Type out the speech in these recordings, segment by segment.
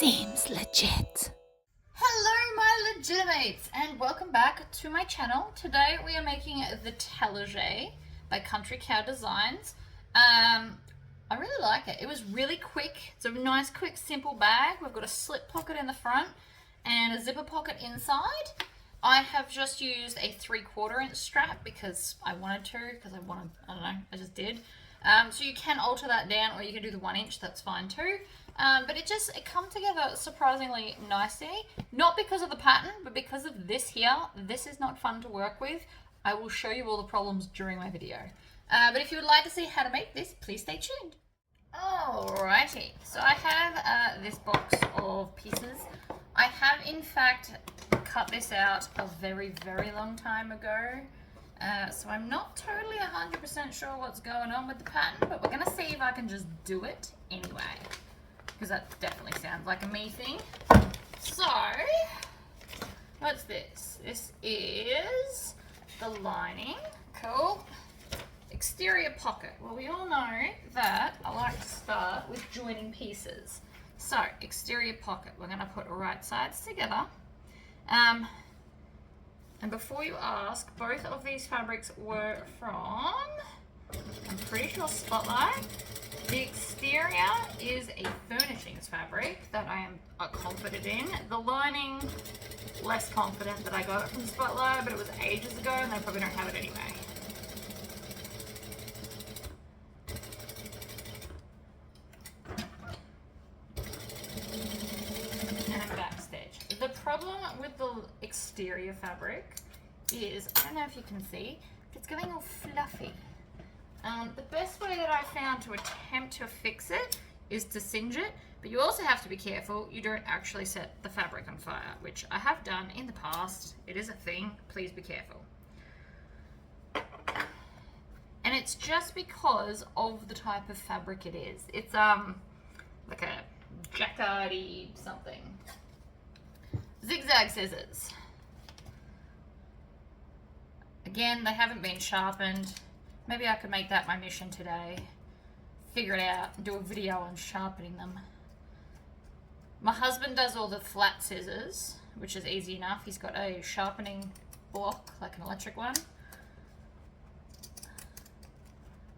Seems legit. Hello my legitimates and welcome back to my channel. Today we are making the teloujay by Country Cow Designs. I really like it. It was really quick. It's a nice quick simple bag. We've got a slip pocket in the front and a zipper pocket inside. I have just used a 3/4 inch strap because I wanted to, I just did. So you can alter that down or you can do the 1 inch, that's fine too. But it comes together surprisingly nicely, not because of the pattern, but because of this here. This is not fun to work with. I will show you all the problems during my video. But if you would like to see how to make this, please stay tuned. Alrighty, so I have this box of pieces. I have in fact cut this out a very, very long time ago. So I'm not totally 100% sure what's going on with the pattern, but we're gonna see if I can just do it anyway, because that definitely sounds like a me thing. So, what's this? This is the lining. Cool. Exterior pocket. Well, we all know that I like to start with joining pieces. So, exterior pocket. We're gonna put right sides together. And before you ask, both of these fabrics were from, I'm pretty sure, Spotlight. The exterior is a furnishings fabric that I am confident in. The lining, less confident that I got it from Spotlight, but it was ages ago and they probably don't have it anyway. The problem with the exterior fabric is, I don't know if you can see, but it's getting all fluffy. The best way that I found to attempt to fix it is to singe it, but you also have to be careful you don't actually set the fabric on fire, which I have done in the past. It is a thing, please be careful. And it's just because of the type of fabric it is. It's like a jacquardy something. Zigzag scissors. Again, they haven't been sharpened. Maybe I could make that my mission today. Figure it out and do a video on sharpening them. My husband does all the flat scissors, which is easy enough. He's got a sharpening block, like an electric one.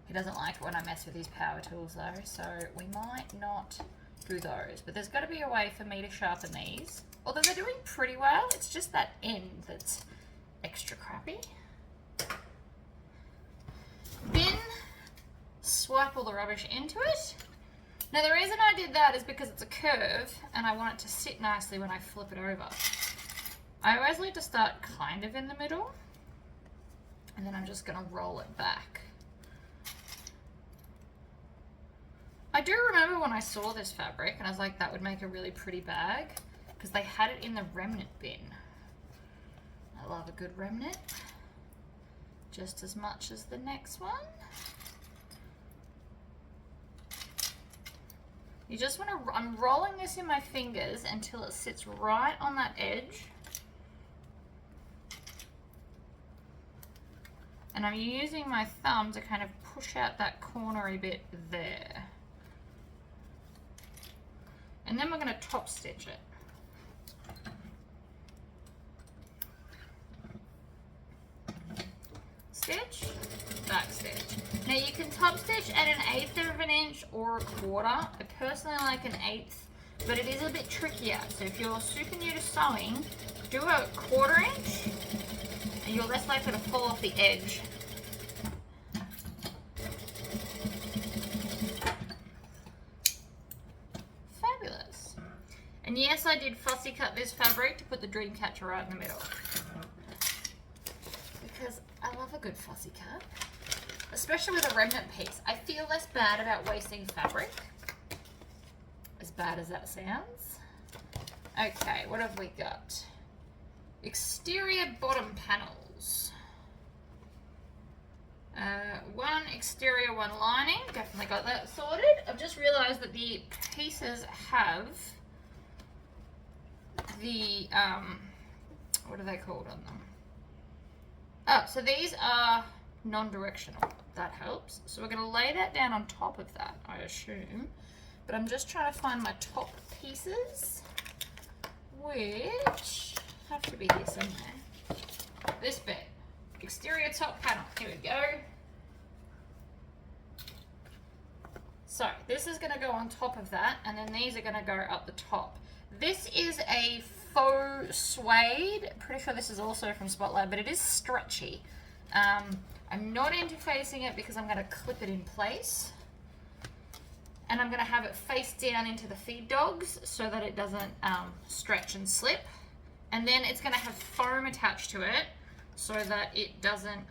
He doesn't like it when I mess with his power tools though, so we might not do those. But there's got to be a way for me to sharpen these. Although they're doing pretty well, it's just that end that's extra crappy. Then swipe all the rubbish into it. Now the reason I did that is because it's a curve and I want it to sit nicely when I flip it over. I always like to start kind of in the middle and then I'm just going to roll it back. I do remember when I saw this fabric and I was like, that would make a really pretty bag, because they had it in the remnant bin. I love a good remnant, just as much as the next one. You just want to, I'm rolling this in my fingers until it sits right on that edge. And I'm using my thumb to kind of push out that cornery bit there. And then we're going to top stitch it. Stitch, back stitch. Now you can top stitch at 1/8 of an inch or 1/4. I personally like 1/8, but it is a bit trickier. So if you're super new to sewing, do a 1/4 inch and you're less likely to fall off the edge. Fabulous. And yes, I did fussy cut this fabric to put the dream catcher right in the middle, because I love a good fussy cut, especially with a remnant piece. I feel less bad about wasting fabric, as bad as that sounds. Okay, what have we got? Exterior bottom panels. One exterior, one lining. Definitely got that sorted. I've just realized that the pieces have the, what are they called on them? Oh, so these are non-directional. That helps. So we're going to lay that down on top of that, I assume. but I'm just trying to find my top pieces, which have to be here somewhere. This bit, exterior top panel, here we go. So this is going to go on top of that, and then these are going to go up the top. This is a faux suede. Pretty sure this is also from Spotlight, but it is stretchy. I'm not interfacing it because I'm going to clip it in place. And I'm going to have it face down into the feed dogs so that it doesn't stretch and slip. And then it's going to have foam attached to it so that it doesn't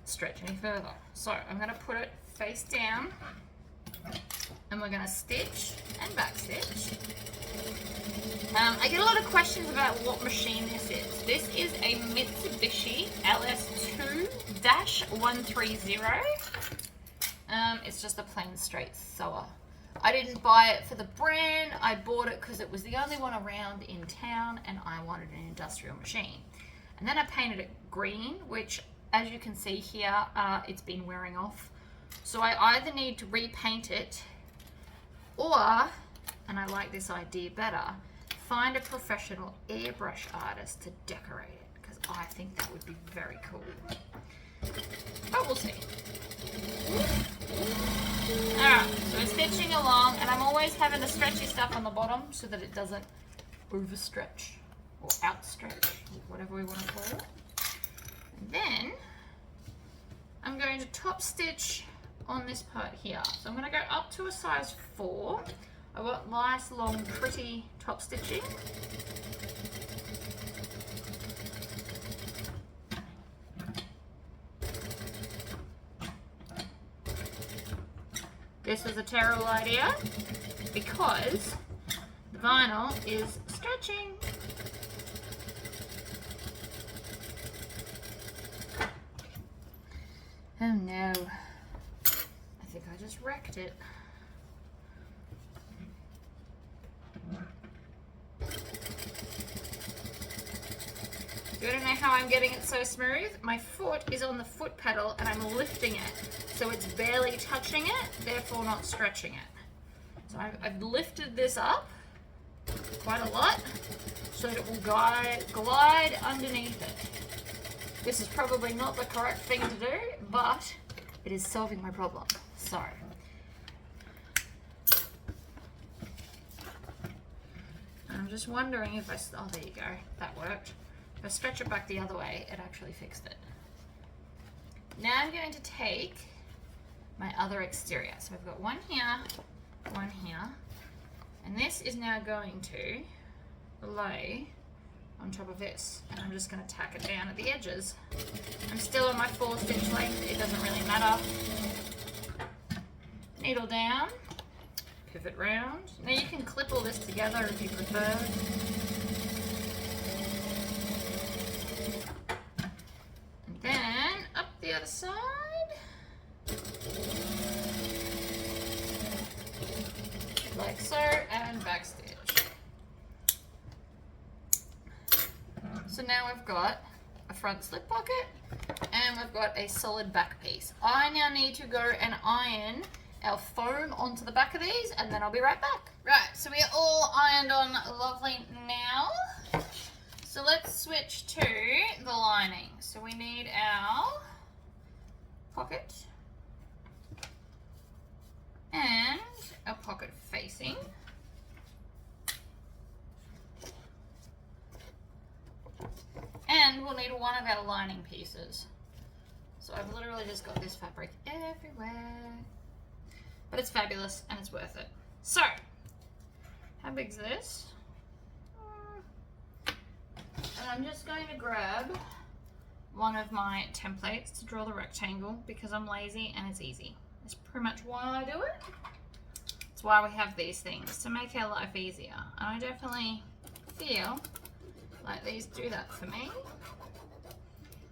stretch any further. So I'm going to put it face down, and we're going to stitch and back stitch. I get a lot of questions about what machine this is. This is a Mitsubishi LS2-130. It's just a plain straight sewer. I didn't buy it for the brand. I bought it because it was the only one around in town, and I wanted an industrial machine. And then I painted it green, which, as you can see here, it's been wearing off. So I either need to repaint it, or, and I like this idea better, find a professional airbrush artist to decorate it, because I think that would be very cool. But we'll see. Alright, so we're stitching along, and I'm always having the stretchy stuff on the bottom so that it doesn't overstretch or outstretch, or whatever we want to call it. And then I'm going to top stitch on this part here. So I'm going to go up to a size 4. I want nice, long, pretty top stitching. This is a terrible idea because the vinyl is stretching. Oh no, I think I just wrecked it. You wanna know how I'm getting it so smooth? My foot is on the foot pedal and I'm lifting it. So it's barely touching it, therefore not stretching it. So I've lifted this up quite a lot so that it will glide underneath it. This is probably not the correct thing to do, but it is solving my problem. So, I'm just wondering if oh, there you go, that worked. If I stretch it back the other way, it actually fixed it. Now I'm going to take my other exterior. So I've got one here, and this is now going to lay on top of this, and I'm just going to tack it down at the edges. I'm still on my 4 stitch length, it doesn't really matter. Needle down, pivot round. Now you can clip all this together if you prefer. And then up the other side. Like so, and back stitch. So now we've got a front slip pocket and we've got a solid back piece. I now need to go and iron our foam onto the back of these, and then I'll be right back. Right, so we are all ironed on lovely now. So let's switch to the lining. So we need our pocket and our pocket facing. And we'll need one of our lining pieces. So I've literally just got this fabric everywhere. But it's fabulous and it's worth it. So, how big's this? And I'm just going to grab one of my templates to draw the rectangle because I'm lazy and it's easy. That's pretty much why I do it. It's why we have these things, to make our life easier. And I definitely feel like these do that for me.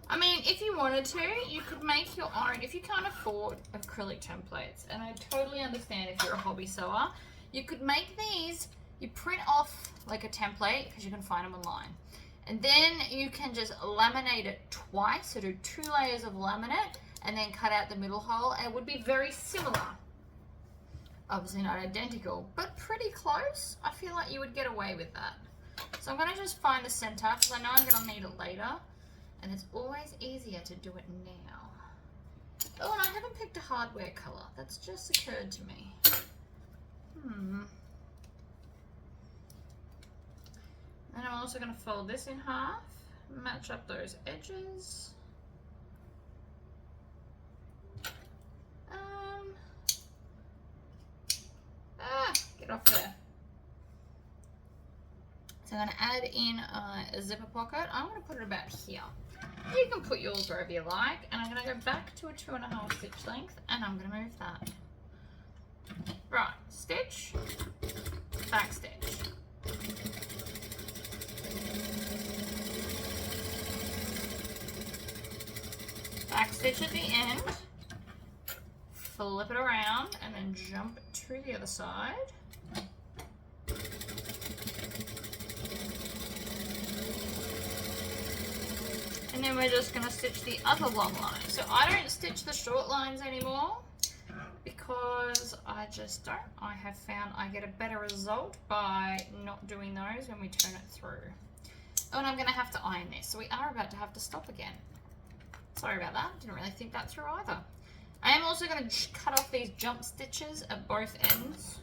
I mean, if you wanted to, you could make your own. If you can't afford acrylic templates, and I totally understand if you're a hobby sewer, you could make these, you print off like a template, because you can find them online. And then you can just laminate it twice, so do 2 layers of laminate, and then cut out the middle hole, and it would be very similar Obviously not identical, but pretty close. I feel like you would get away with that. So I'm going to just find the center because I know I'm going to need it later. And it's always easier to do it now. Oh, and I haven't picked a hardware color. That's just occurred to me. And I'm also going to fold this in half, match up those edges. Get off there. So I'm going to add in a zipper pocket. I'm going to put it about here. You can put yours wherever you like. And I'm going to go back to a 2.5 stitch length and I'm going to move that. Right, stitch, back stitch. Back stitch at the end, flip it around and then jump to the other side. And then we're just going to stitch the other long line. So I don't stitch the short lines anymore because I just don't. I have found I get a better result by not doing those when we turn it through. Oh, and I'm going to have to iron this. So we are about to have to stop again. Sorry about that. Didn't really think that through either. I am also going to cut off these jump stitches at both ends.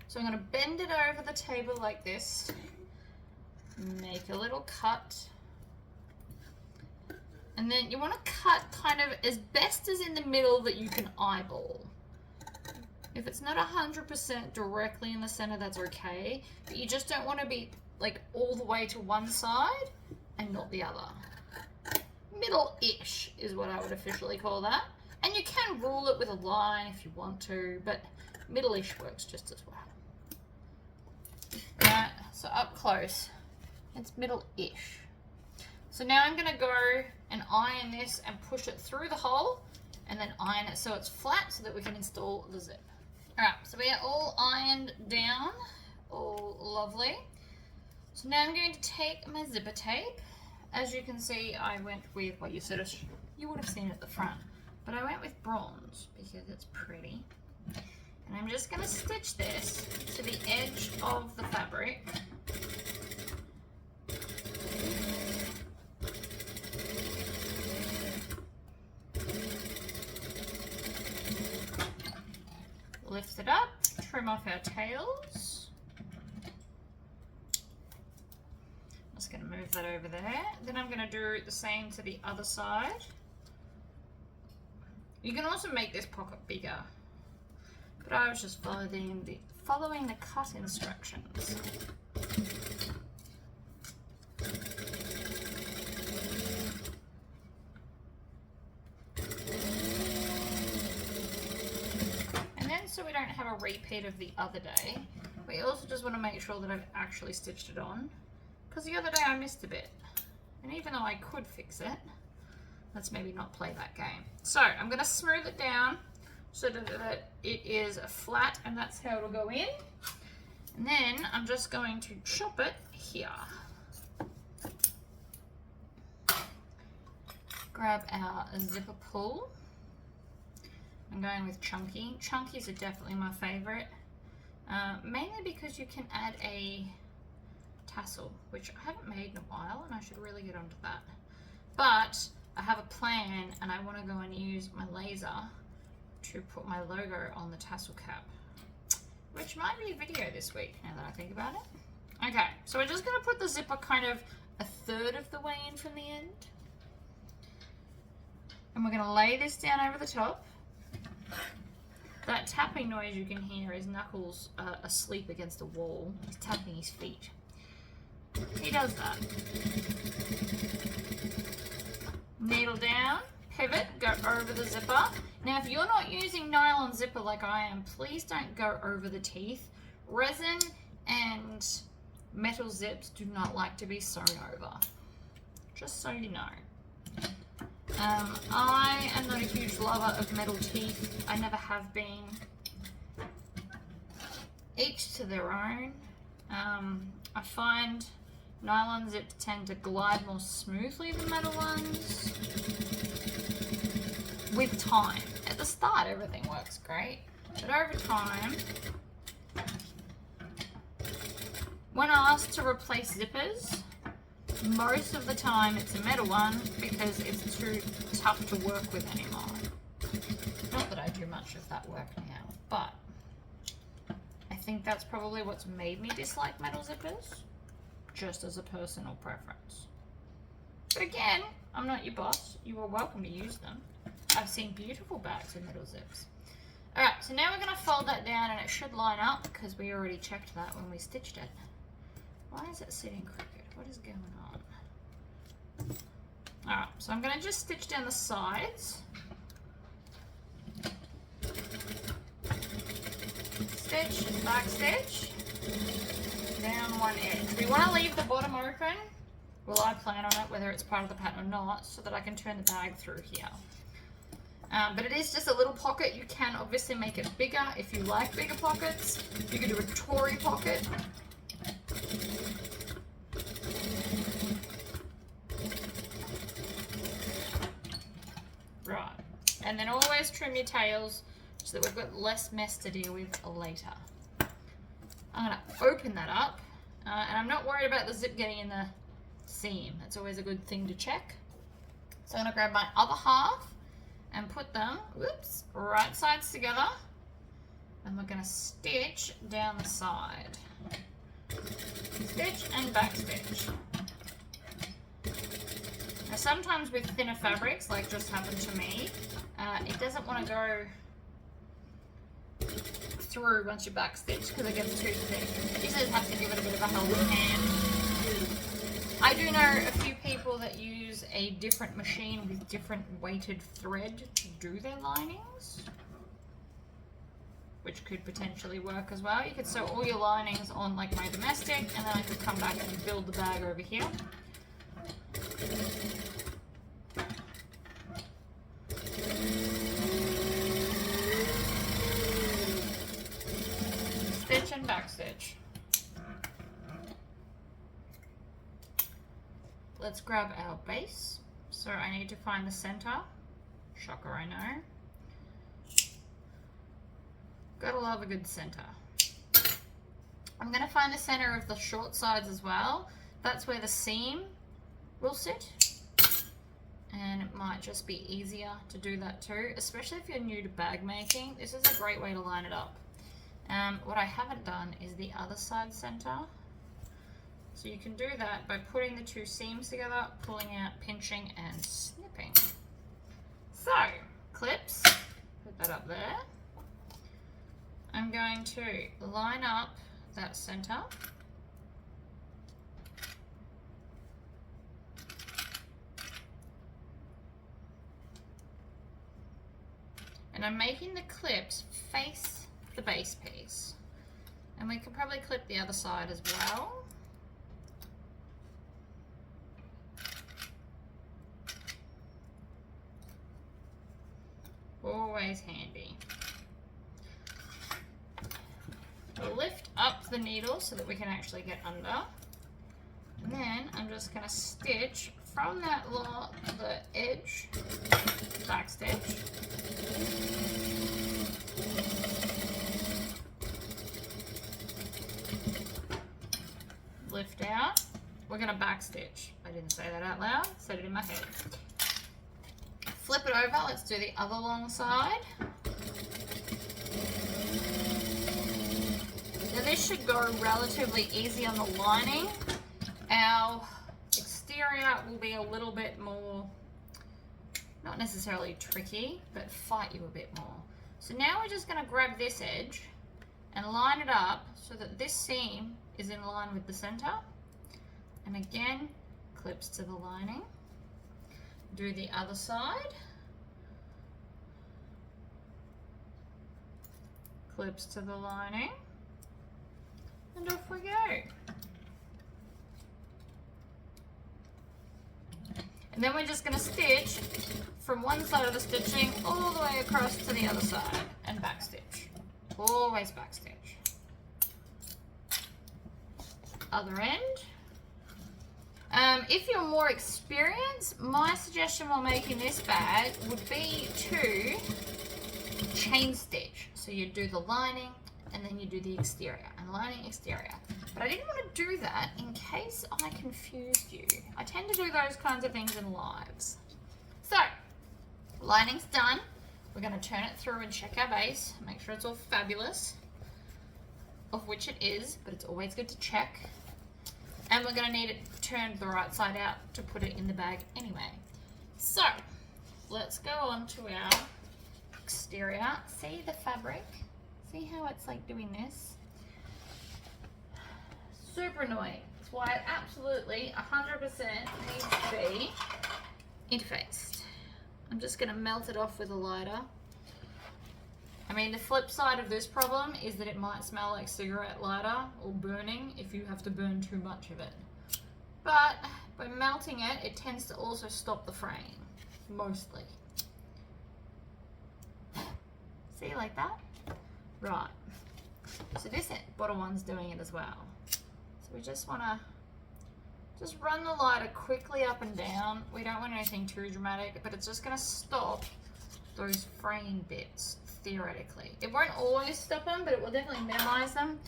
So I'm going to bend it over the table like this. Make a little cut. And then you want to cut kind of as best as in the middle that you can eyeball. If it's not 100% directly in the center, that's okay. But you just don't want to be like all the way to one side and not the other. Middle-ish is what I would officially call that. And you can rule it with a line if you want to, but middle-ish works just as well. Right, so up close, it's middle-ish. So now I'm going to go and iron this and push it through the hole and then iron it so it's flat so that we can install the zip. Alright, so we are all ironed down, all lovely. So now I'm going to take my zipper tape. As you can see, I went with, well, you would have seen it at the front, but I went with bronze because it's pretty. And I'm just going to stitch this to the edge of the fabric. Lift it up, trim off our tails. Just going to move that over there. Then I'm going to do the same to the other side. You can also make this pocket bigger, but I was just following the cut instructions. And then so we don't have a repeat of the other day, we also just want to make sure that I've actually stitched it on. Because the other day I missed a bit, and even though I could fix it, let's maybe not play that game. So I'm going to smooth it down so that it is flat, and that's how it'll go in. And then I'm just going to chop it here. Grab our zipper pull. I'm going with chunky. Chunkies are definitely my favorite, mainly because you can add a tassel, which I haven't made in a while, and I should really get onto that. But I have a plan, and I want to go and use my laser to put my logo on the tassel cap, which might be a video this week now that I think about it. Okay, so we're just going to put the zipper kind of a third of the way in from the end, and we're going to lay this down over the top. That tapping noise you can hear is Knuckles asleep against a wall. He's tapping his feet. He does that. Needle down, pivot, go over the zipper. Now if you're not using nylon zipper like I am, please don't go over the teeth. Resin and metal zips do not like to be sewn over. Just so you know. I am not a huge lover of metal teeth. I never have been. Each to their own. I find nylon zips tend to glide more smoothly than metal ones with time. At the start, everything works great, but over time, when asked to replace zippers, most of the time it's a metal one because it's too tough to work with anymore. Not that I do much of that work now, but I think that's probably what's made me dislike metal zippers, just as a personal preference. But again, I'm not your boss. You are welcome to use them. I've seen beautiful bags with metal zips. Alright, so now we're going to fold that down and it should line up because we already checked that when we stitched it. Why is it sitting crooked? What is going on? Alright, so I'm going to just stitch down the sides. Stitch, back stitch, down one edge. We want to leave the bottom open. Well, I plan on it, whether it's part of the pattern or not, so that I can turn the bag through here. But it is just a little pocket. You can obviously make it bigger if you like bigger pockets. You can do a Tory pocket. Right, and then always trim your tails so that we've got less mess to deal with later. I'm going to open that up, and I'm not worried about the zip getting in the seam. That's always a good thing to check. So I'm going to grab my other half and put them, whoops, right sides together, and we're going to stitch down the side. Stitch and back stitch. Now sometimes with thinner fabrics, like just happened to me, it doesn't want to go through once you back stitch because it gets too thick. You just have to give it a bit of a helping hand. I do know a few people that use a different machine with different weighted thread to do their linings, which could potentially work as well. You could sew all your linings on like my domestic, and then I could come back and build the bag over here. Stitch and back stitch. Let's grab our base. So I need to find the center. Shocker, I know. Gotta love a good center. I'm gonna find the center of the short sides as well. That's where the seam will sit. And it might just be easier to do that too, especially if you're new to bag making. This is a great way to line it up. What I haven't done is the other side center. So you can do that by putting the two seams together, pulling out, pinching, and snipping. So, clips, put that up there. I'm going to line up that center. And I'm making the clips face the base piece. And we can probably clip the other side as well. Always handy. We'll lift up the needle so that we can actually get under. And then I'm just going to stitch from that the edge, back stitch. Lift out. We're going to back stitch. I didn't say that out loud, said it in my head. Flip it over, let's do the other long side. Now this should go relatively easy on the lining. Our exterior will be a little bit more, not necessarily tricky, but fight you a bit more. So now we're just going to grab this edge and line it up so that this seam is in line with the center. And again, clips to the lining. Do the other side. Clips to the lining. And off we go. And then we're just going to stitch from one side of the stitching all the way across to the other side and back stitch. Always back stitch. Other end. If you're more experienced, my suggestion while making this bag would be to chain stitch. So you do the lining and then you do the exterior, and lining, exterior. But I didn't want to do that in case I confused you. I tend to do those kinds of things in lives. So, lining's done. We're going to turn it through and check our base, make sure it's all fabulous, of which it is, but it's always good to check. And we're going to need it turned the right side out to put it in the bag anyway. So, let's go on to our exterior. See the fabric? See how it's like doing this? Super annoying. That's why it absolutely 100% needs to be interfaced. I'm just going to melt it off with a lighter. I mean, the flip side of this problem is that it might smell like cigarette lighter or burning if you have to burn too much of it. But by melting it, it tends to also stop the fraying, mostly. See, like that? Right. So this bottom one's doing it as well. So we just want to just run the lighter quickly up and down. We don't want anything too dramatic, but it's just going to stop those fraying bits, theoretically. It won't always stop them, but it will definitely minimize them.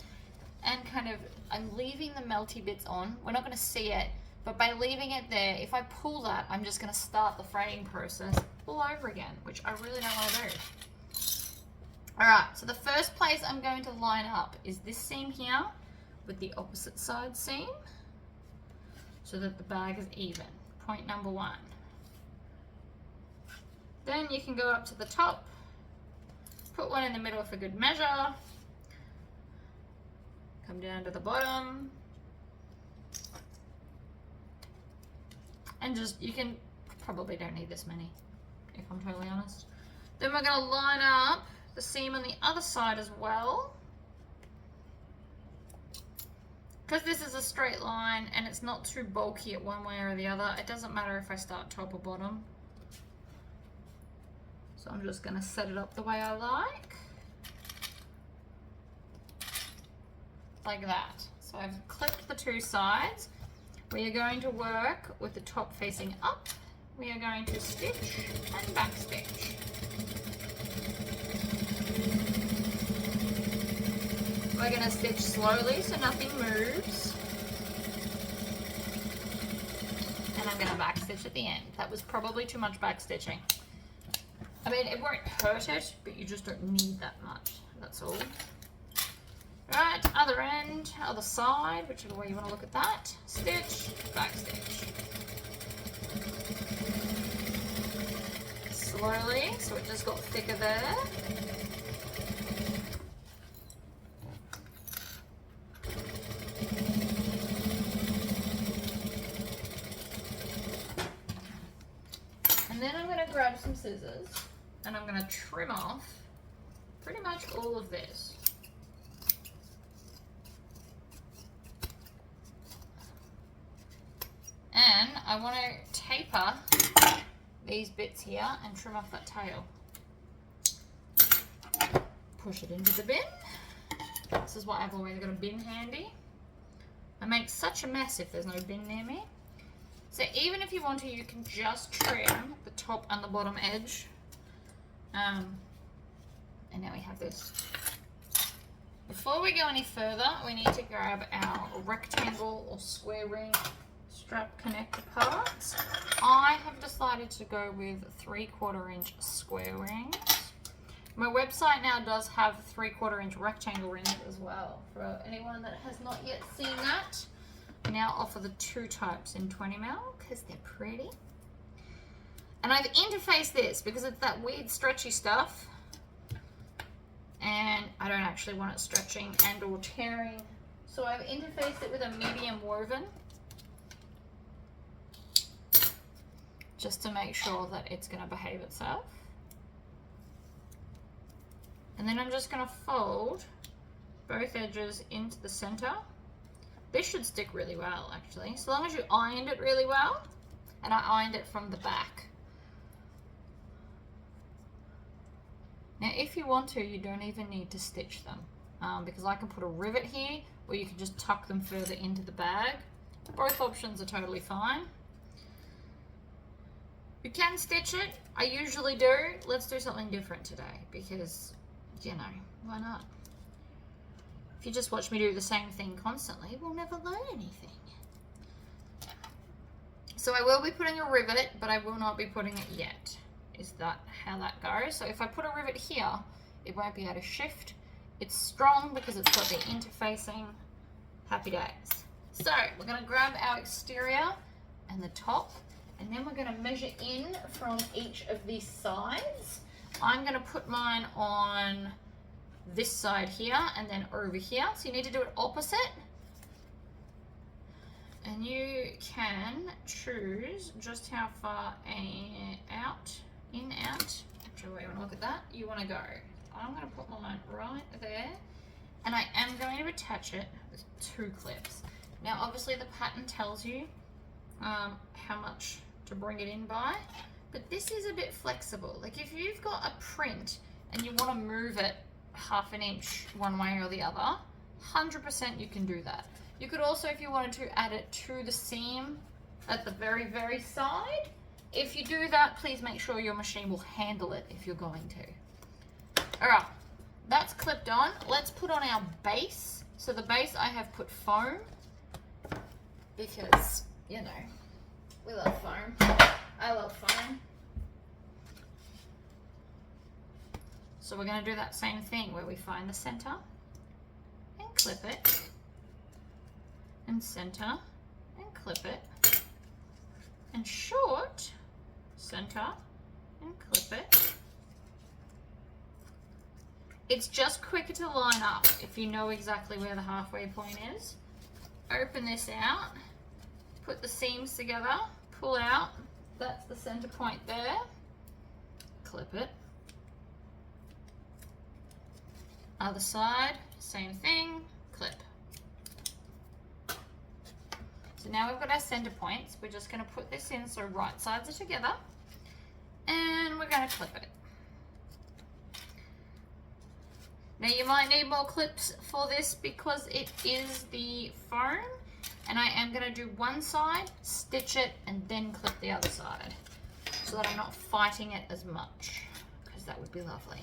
And kind of, I'm leaving the melty bits on. We're not going to see it, but by leaving it there, if I pull that, I'm just going to start the fraying process all over again, which I really don't want to do. Alright, so the first place I'm going to line up is this seam here with the opposite side seam so that the bag is even. Point number one. Then you can go up to the top, put one in the middle for good measure, come down to the bottom, and just, you can, probably don't need this many, if I'm totally honest. Then we're going to line up the seam on the other side as well. Because this is a straight line and it's not too bulky at one way or the other, it doesn't matter if I start top or bottom. So I'm just going to set it up the way I like that. So I've clipped the two sides. We are going to work with the top facing up. We are going to stitch and back stitch. We're going to stitch slowly so nothing moves. And I'm going to back stitch at the end. That was probably too much back stitching. I mean, it won't hurt it, but you just don't need that much. That's all. Right, other end, other side, whichever way you want to look at that. Stitch, back stitch. Slowly, so it just got thicker there. And then I'm going to grab some scissors and I'm going to trim off pretty much all of this. And I want to taper these bits here and trim off that tail. Push it into the bin. This is why I've always got a bin handy. I make such a mess if there's no bin near me. So even if you want to, you can just trim the top and the bottom edge. And now we have this. Before we go any further, we need to grab our rectangle or square ring strap connector parts. I have decided to go with 3/4 inch square rings. My website now does have 3/4 inch rectangle rings as well. For anyone that has not yet seen that, I now offer the two types in 20 mil because they're pretty. And I've interfaced this because it's that weird stretchy stuff. And I don't actually want it stretching and or tearing. So I've interfaced it with a medium woven. Just to make sure that it's going to behave itself. And then I'm just going to fold both edges into the center. This should stick really well, actually, so long as you ironed it really well. And I ironed it from the back. Now, if you want to, you don't even need to stitch them, because I can put a rivet here, or you can just tuck them further into the bag. Both options are totally fine. You can stitch it. I usually do. Let's do something different today because, you know, why not? If you just watch me do the same thing constantly, we'll never learn anything. So I will be putting a rivet, but I will not be putting it yet. Is that how that goes? So if I put a rivet here, it won't be able to shift. It's strong because it's got the interfacing. Happy days. So we're going to grab our exterior and the top, and then we're going to measure in from each of these sides. I'm going to put mine on this side here and then over here. So you need to do it opposite. And you can choose just how far out, whichever way you want to look at that, you want to go. I'm going to put mine right there, and I am going to attach it with 2 clips. Now obviously the pattern tells you how much to bring it in by, but this is a bit flexible. Like if you've got a print and you want to move it half an inch one way or the other, 100% you can do that. You could also, if you wanted to, add it to the seam at the very, very side. If you do that, please make sure your machine will handle it if you're going to. All right, that's clipped on. Let's put on our base. So the base I have put foam because, you know, we love foam. I love foam. So we're going to do that same thing where we find the center and clip it, and center and clip it, and short, center and clip it. It's just quicker to line up if you know exactly where the halfway point is. Open this out, put the seams together, pull out, that's the center point there, clip it. Other side, same thing, clip. So now we've got our center points. We're just going to put this in so right sides are together, and we're going to clip it. Now you might need more clips for this because it is the foam, and I am going to do one side, stitch it, and then clip the other side so that I'm not fighting it as much, because that would be lovely.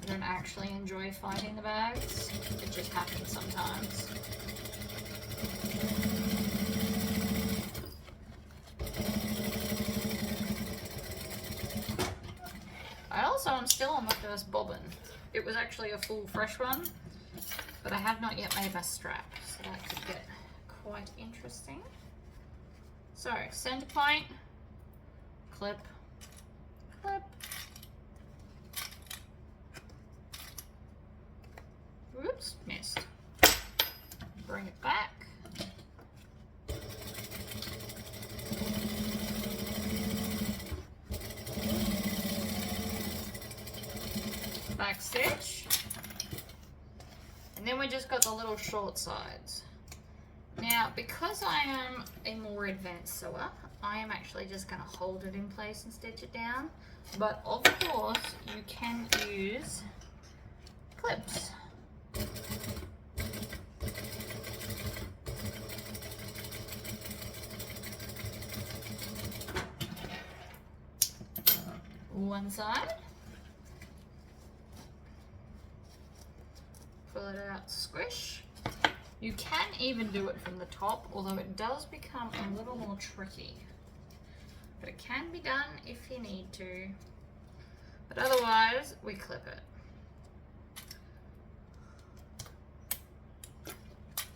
I don't actually enjoy fighting the bags, it just happens sometimes. I also am still on my first bobbin. It was actually a full fresh one, but I have not yet made my strap, so that could get quite interesting. So, center point, clip, clip. Whoops, missed. Bring it back. Back stitch, and then we just got the little short sides. Now because I am a more advanced sewer, I am actually just going to hold it in place and stitch it down, but of course you can use clips. One side. Pull it out, squish. You can even do it from the top, although it does become a little more tricky. But it can be done if you need to. But otherwise, we clip it.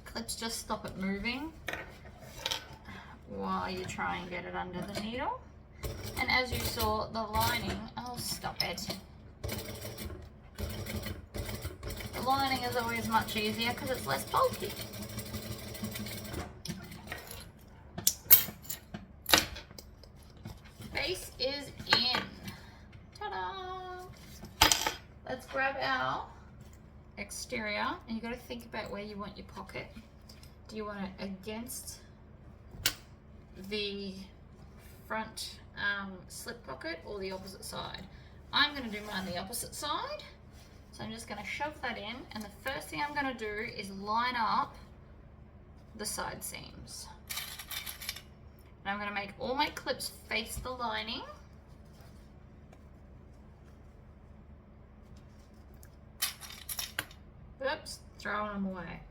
Clips just stop it moving while you try and get it under the needle. And as you saw, the lining, oh stop it. The lining is always much easier because it's less bulky. Base is in. Ta-da! Let's grab our exterior, and you've got to think about where you want your pocket. Do you want it against the front slip pocket or the opposite side? I'm going to do mine the opposite side. So I'm just going to shove that in, and the first thing I'm going to do is line up the side seams. And I'm going to make all my clips face the lining. Oops, throwing them away.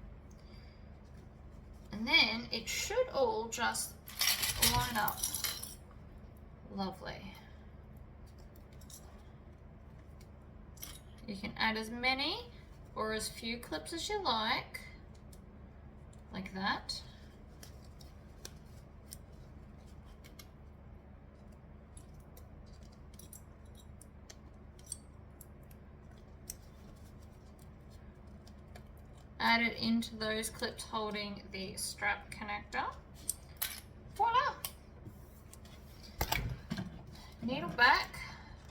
And then it should all just line up. Lovely. You can add as many or as few clips as you like that. Add it into those clips holding the strap connector. Voila! Needle back.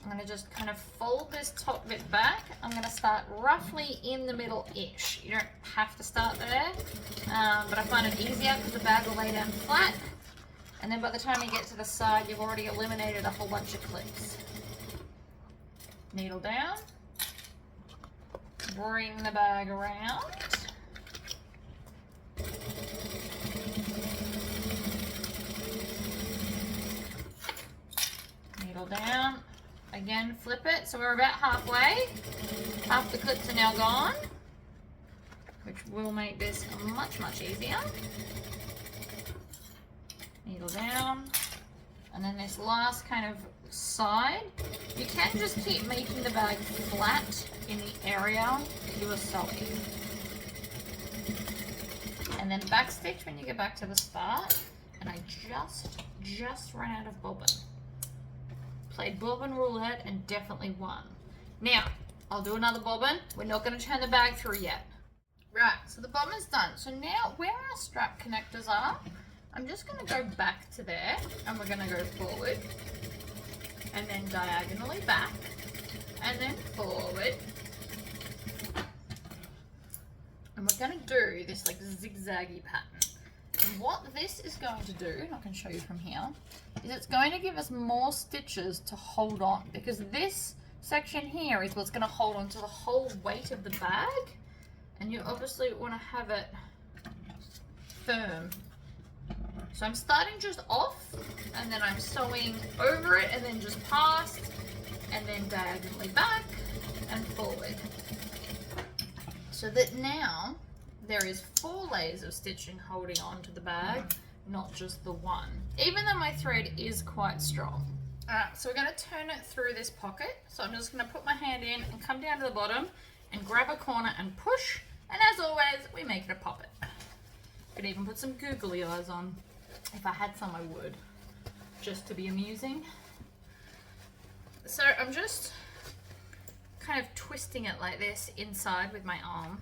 I'm going to just kind of fold this top bit back. I'm going to start roughly in the middle-ish. You don't have to start there, but I find it easier because the bag will lay down flat. And then by the time you get to the side, you've already eliminated a whole bunch of clips. Needle down. Bring the bag around. Needle down. Again, flip it. So we're about halfway. Half the clips are now gone, which will make this much, much easier. Needle down. And then this last kind of side, you can just keep making the bag flat in the area that you are sewing. And then back stitch when you get back to the start. And I just ran out of bobbin. Played bobbin roulette and definitely won. Now, I'll do another bobbin. We're not going to turn the bag through yet. Right, so the bobbin's done. So now where our strap connectors are, I'm just going to go back to there and we're going to go forward and then diagonally back and then forward. And we're going to do this like zigzaggy pattern. And what this is going to do, and I can show you from here, is it's going to give us more stitches to hold on, because this section here is what's going to hold on to the whole weight of the bag, and you obviously want to have it firm. So I'm starting just off, and then I'm sewing over it, and then just past, and then diagonally back and forward. So that now there is 4 layers of stitching holding on to the bag, not just the one, even though my thread is quite strong. Alright, so we're going to turn it through this pocket. So I'm just going to put my hand in and come down to the bottom and grab a corner and push, and as always, we make it a poppet. Could even put some googly eyes on. If I had some, I would, just to be amusing. So I'm just kind of twisting it like this inside with my arm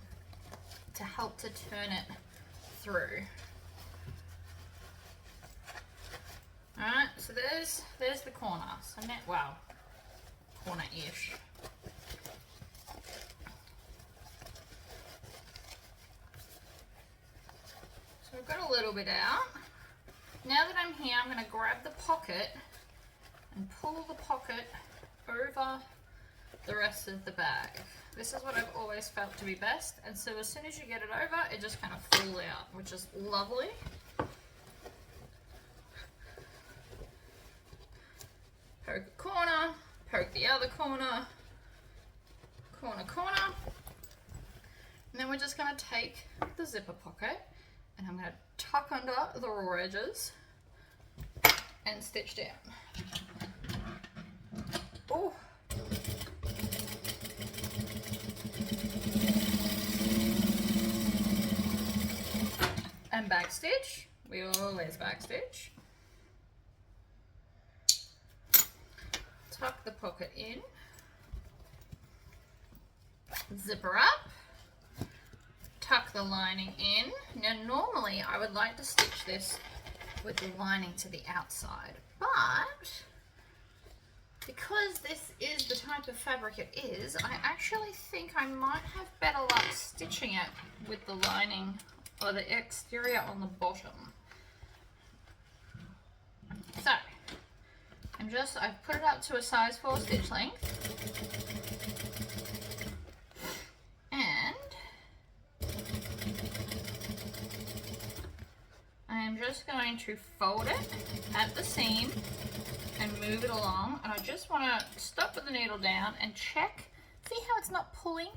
to help to turn it through. Alright, so there's the corner. So now, wow, corner-ish. So I've got a little bit out. Now that I'm here, I'm going to grab the pocket and pull the pocket over the rest of the bag. This is what I've always felt to be best, and so as soon as you get it over, it just kind of falls out, which is lovely. Poke a corner, poke the other corner, corner, corner, and then we're just going to take the zipper pocket and I'm going to tuck under the raw edges and stitch down. Oh. And back stitch. We always back stitch. Tuck the pocket in. Zipper up. Tuck the lining in. Now normally I would like to stitch this with the lining to the outside, but because this is the type of fabric it is, I actually think I might have better luck stitching it with the lining or the exterior on the bottom. So I've put it up to a size 4 stitch length, and I am just going to fold it at the seam and move it along. And I just want to stop with the needle down and check. See how it's not pulling?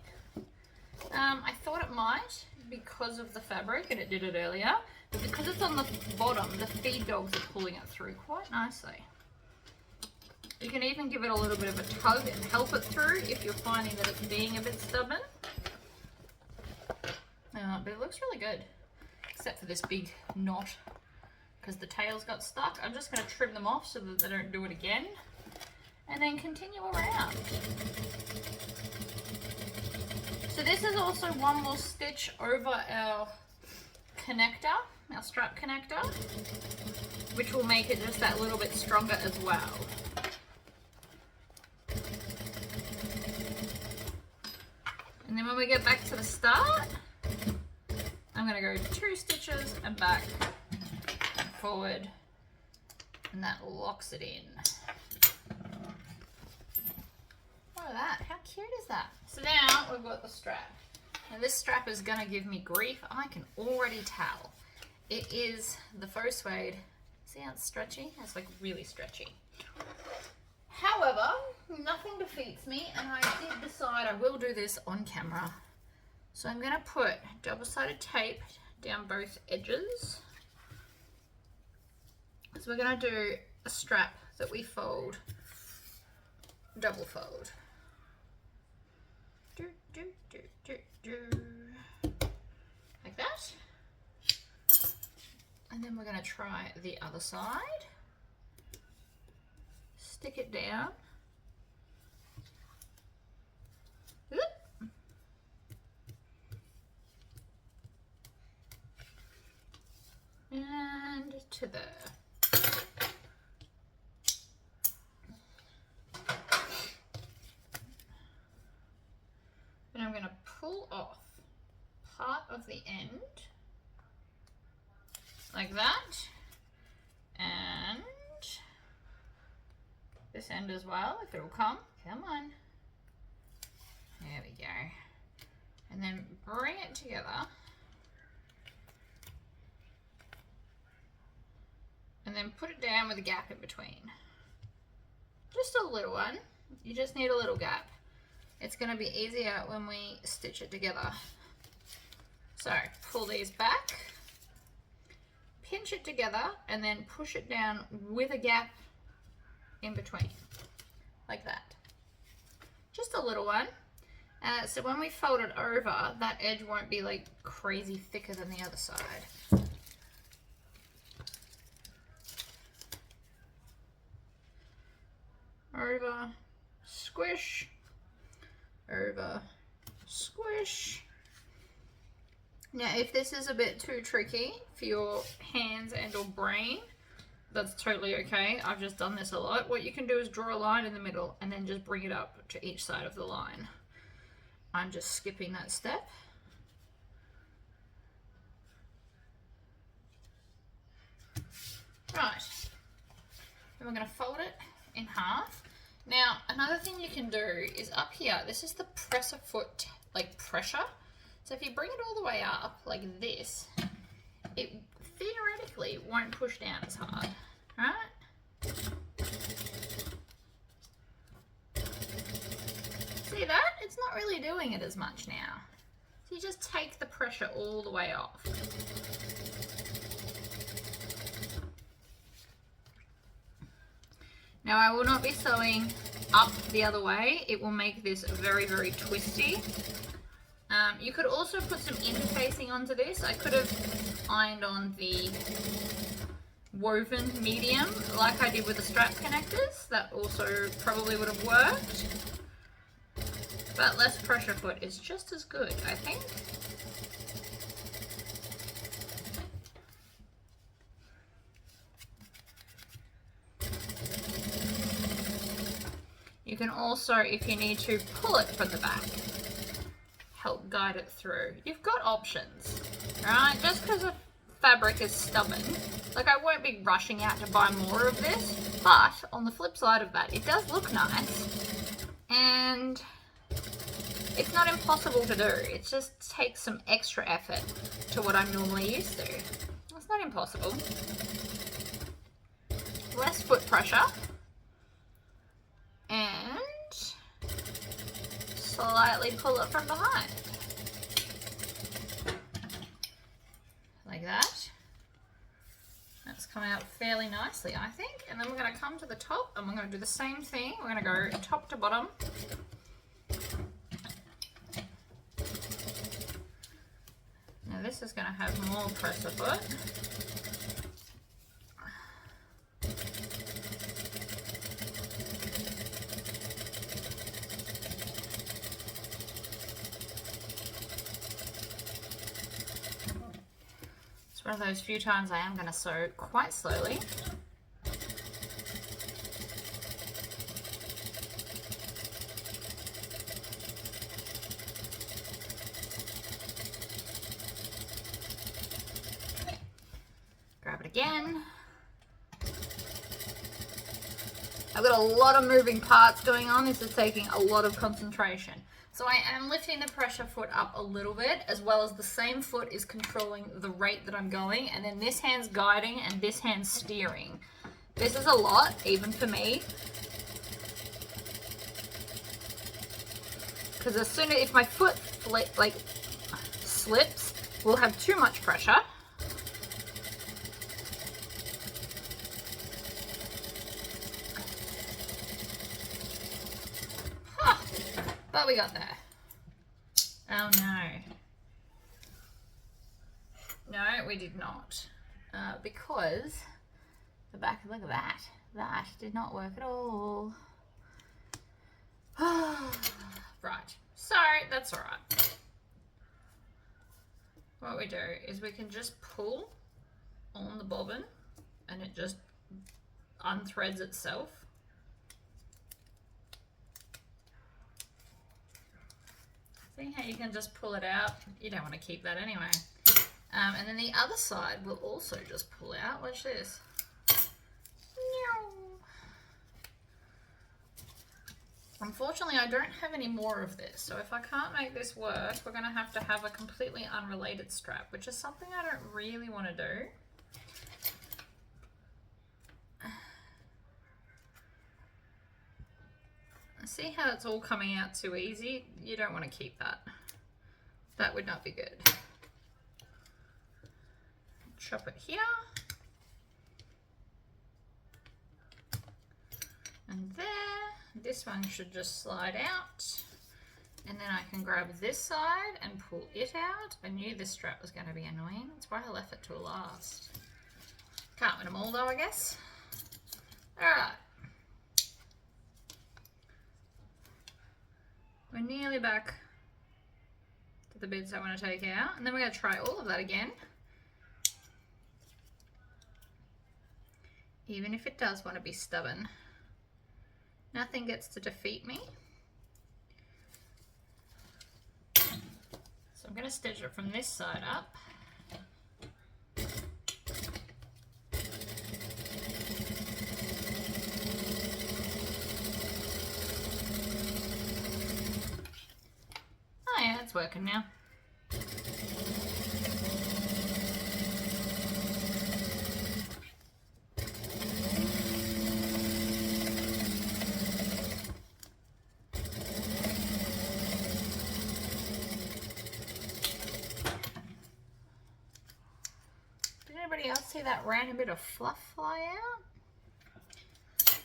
I thought it might because of the fabric, and it did it earlier. But because it's on the bottom, the feed dogs are pulling it through quite nicely. You can even give it a little bit of a tug and help it through if you're finding that it's being a bit stubborn. But it looks really good, except for this big knot because the tails got stuck. I'm just going to trim them off so that they don't do it again, and then continue around. So this is also one more stitch over our connector, our strap connector, which will make it just that little bit stronger as well. And then when we get back to the start, I'm going to go 2 stitches and back and forward, and that locks it in. Look at that, how cute is that? So now we've got the strap. And this strap is going to give me grief, I can already tell. It is the faux suede. See how it's stretchy? It's like really stretchy. However, nothing defeats me, and I did decide I will do this on camera. So I'm going to put double-sided tape down both edges. So we're going to do a strap that we fold, double fold. Like that. And then we're going to try the other side. Stick it down. And to there. And I'm going to pull off part of the end like that, and this end as well, if it'll come on, there we go, and then bring it together, and then put it down with a gap in between, just a little one. You just need a little gap. It's going to be easier when we stitch it together. So pull these back, pinch it together, and then push it down with a gap in between, like that. Just a little one. So when we fold it over, that edge won't be like crazy thicker than the other side. Over, squish, over, squish. Now if this is a bit too tricky for your hands and or brain, that's totally okay. I've just done this a lot. What you can do is draw a line in the middle and then just bring it up to each side of the line. I'm just skipping that step. Right, and we're going to fold it in half. Now another thing you can do is up here, this is the presser foot like pressure. So if you bring it all the way up like this, it theoretically won't push down as hard, right? See that? It's not really doing it as much now. So you just take the pressure all the way off. Now I will not be sewing up the other way. It will make this very, very twisty. You could also put some interfacing onto this. I could have ironed on the woven medium like I did with the strap connectors. That also probably would have worked. But less pressure foot is just as good, I think. You can also, if you need to, pull it from the back. Help guide it through. You've got options, right? Just because the fabric is stubborn, like I won't be rushing out to buy more of this, but on the flip side of that, it does look nice, and it's not impossible to do. It just takes some extra effort to what I'm normally used to. It's not impossible. Less foot pressure. And slightly pull it from behind. Like that. That's come out fairly nicely, I think. And then we're going to come to the top and we're going to do the same thing. We're going to go top to bottom. Now this is going to have more presser foot. It's one of those few times I am going to sew quite slowly. Grab it again. I've got a lot of moving parts going on. This is taking a lot of concentration. So I am lifting the pressure foot up a little bit, as well as the same foot is controlling the rate that I'm going, and then this hand's guiding and this hand's steering. This is a lot, even for me. Because as soon as, if my foot slips, we'll have too much pressure. But we got there. Oh no. No, we did not. Because the back, look at that. That did not work at all. Right. So that's all right. What we do is we can just pull on the bobbin and it just unthreads itself. See how you can just pull it out? You don't want to keep that anyway. And then the other side will also just pull out. Watch this. Unfortunately, I don't have any more of this. So if I can't make this work, we're going to have a completely unrelated strap, which is something I don't really want to do. See how it's all coming out too easy? You don't want to keep that. That would not be good. Chop it here. And there. This one should just slide out. And then I can grab this side and pull it out. I knew this strap was going to be annoying. That's why I left it till last. Can't win them all though, I guess. Alright. We're nearly back to the bits I want to take out, and then we're going to try all of that again. Even if it does want to be stubborn. Nothing gets to defeat me. So I'm going to stitch it from this side up. Oh yeah, it's working now. Did anybody else see that random bit of fluff fly out?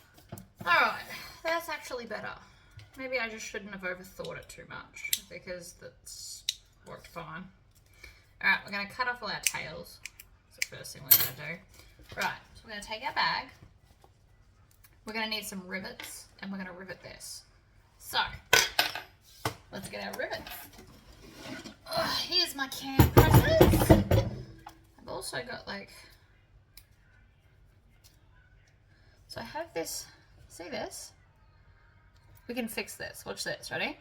Alright, that's actually better. Maybe I just shouldn't have overthought it too much, because that's worked fine. Alright, we're going to cut off all our tails. That's the first thing we're going to do. Right, so we're going to take our bag. We're going to need some rivets, and we're going to rivet this. So, let's get our rivets. Here's my cam presses. I've also got so I have this, see this? We can fix this. Watch this. Ready?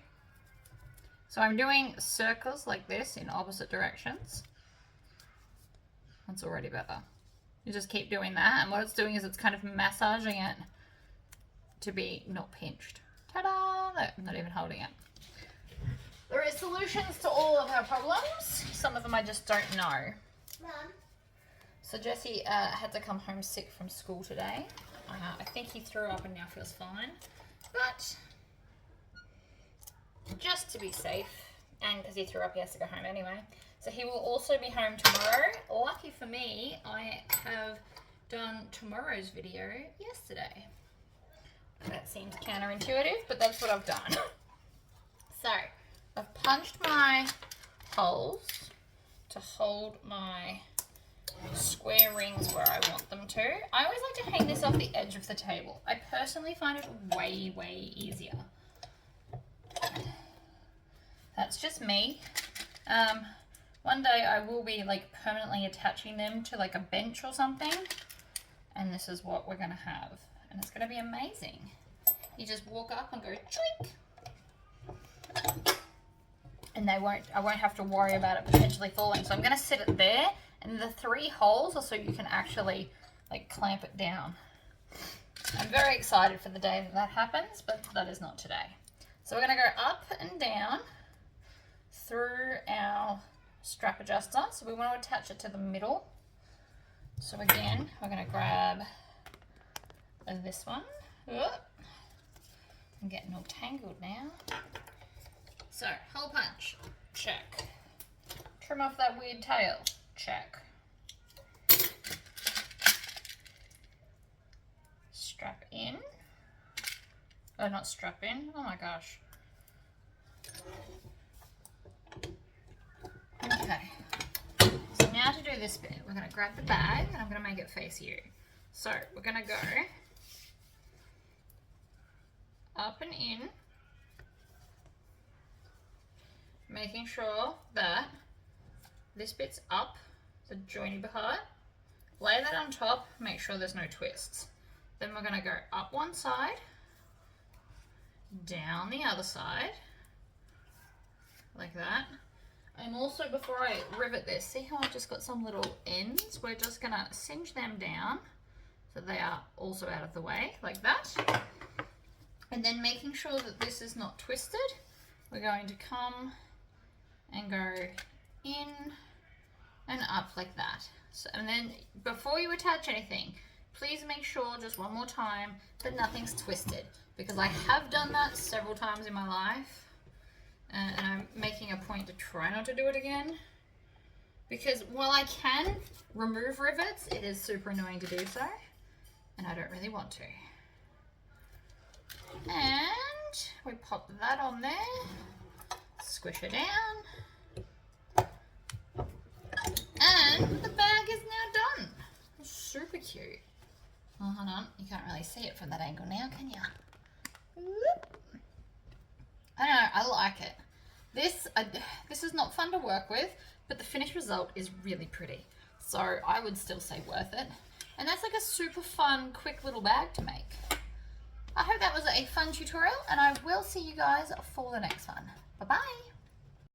So I'm doing circles like this in opposite directions. That's already better. You just keep doing that, and what it's doing is it's kind of massaging it to be not pinched. Ta-da! No, I'm not even holding it. There are solutions to all of our problems. Some of them I just don't know. Mom. So Jesse had to come home sick from school today. I think he threw up and now feels fine. But just to be safe, and because he threw up, he has to go home anyway. So he will also be home tomorrow. Lucky for me, I have done tomorrow's video yesterday. That seems counterintuitive, but that's what I've done. So I've punched my holes to hold my square rings where I want them to. I always like to hang this off the edge of the table. I personally find it way, way easier. That's just me. One day I will be like permanently attaching them to like a bench or something, and this is what we're gonna have, and it's gonna be amazing. You just walk up and go choink, and I won't have to worry about it potentially falling. So I'm gonna sit it there, and the 3 holes are so you can actually like clamp it down. I'm very excited for the day that that happens, but that is not today. So we're gonna go up and down through our strap adjuster. So we want to attach it to the middle. So again, we're going to grab this one. I'm getting all tangled now. So hole punch, check. Trim off that weird tail, check. Strap in. Oh, not strap in. Oh my gosh. Okay, so now to do this bit, we're going to grab the bag and I'm going to make it face you. So we're going to go up and in, making sure that this bit's up, the jointy part. Lay that on top, make sure there's no twists. Then we're going to go up one side, down the other side, like that. And also, before I rivet this, see how I've just got some little ends? We're just gonna cinch them down so they are also out of the way, like that. And then making sure that this is not twisted, we're going to come and go in and up like that. So, and then before you attach anything, please make sure just one more time that nothing's twisted, because I have done that several times in my life. And I'm making a point to try not to do it again, because while I can remove rivets, it is super annoying to do so, and I don't really want to. And we pop that on there, squish it down, and the bag is now done. Super cute. Oh, hold on, you can't really see it from that angle now, can you? Whoop. I don't know, I like it. This is not fun to work with, but the finished result is really pretty. So I would still say worth it. And that's like a super fun, quick little bag to make. I hope that was a fun tutorial, and I will see you guys for the next one. Bye-bye.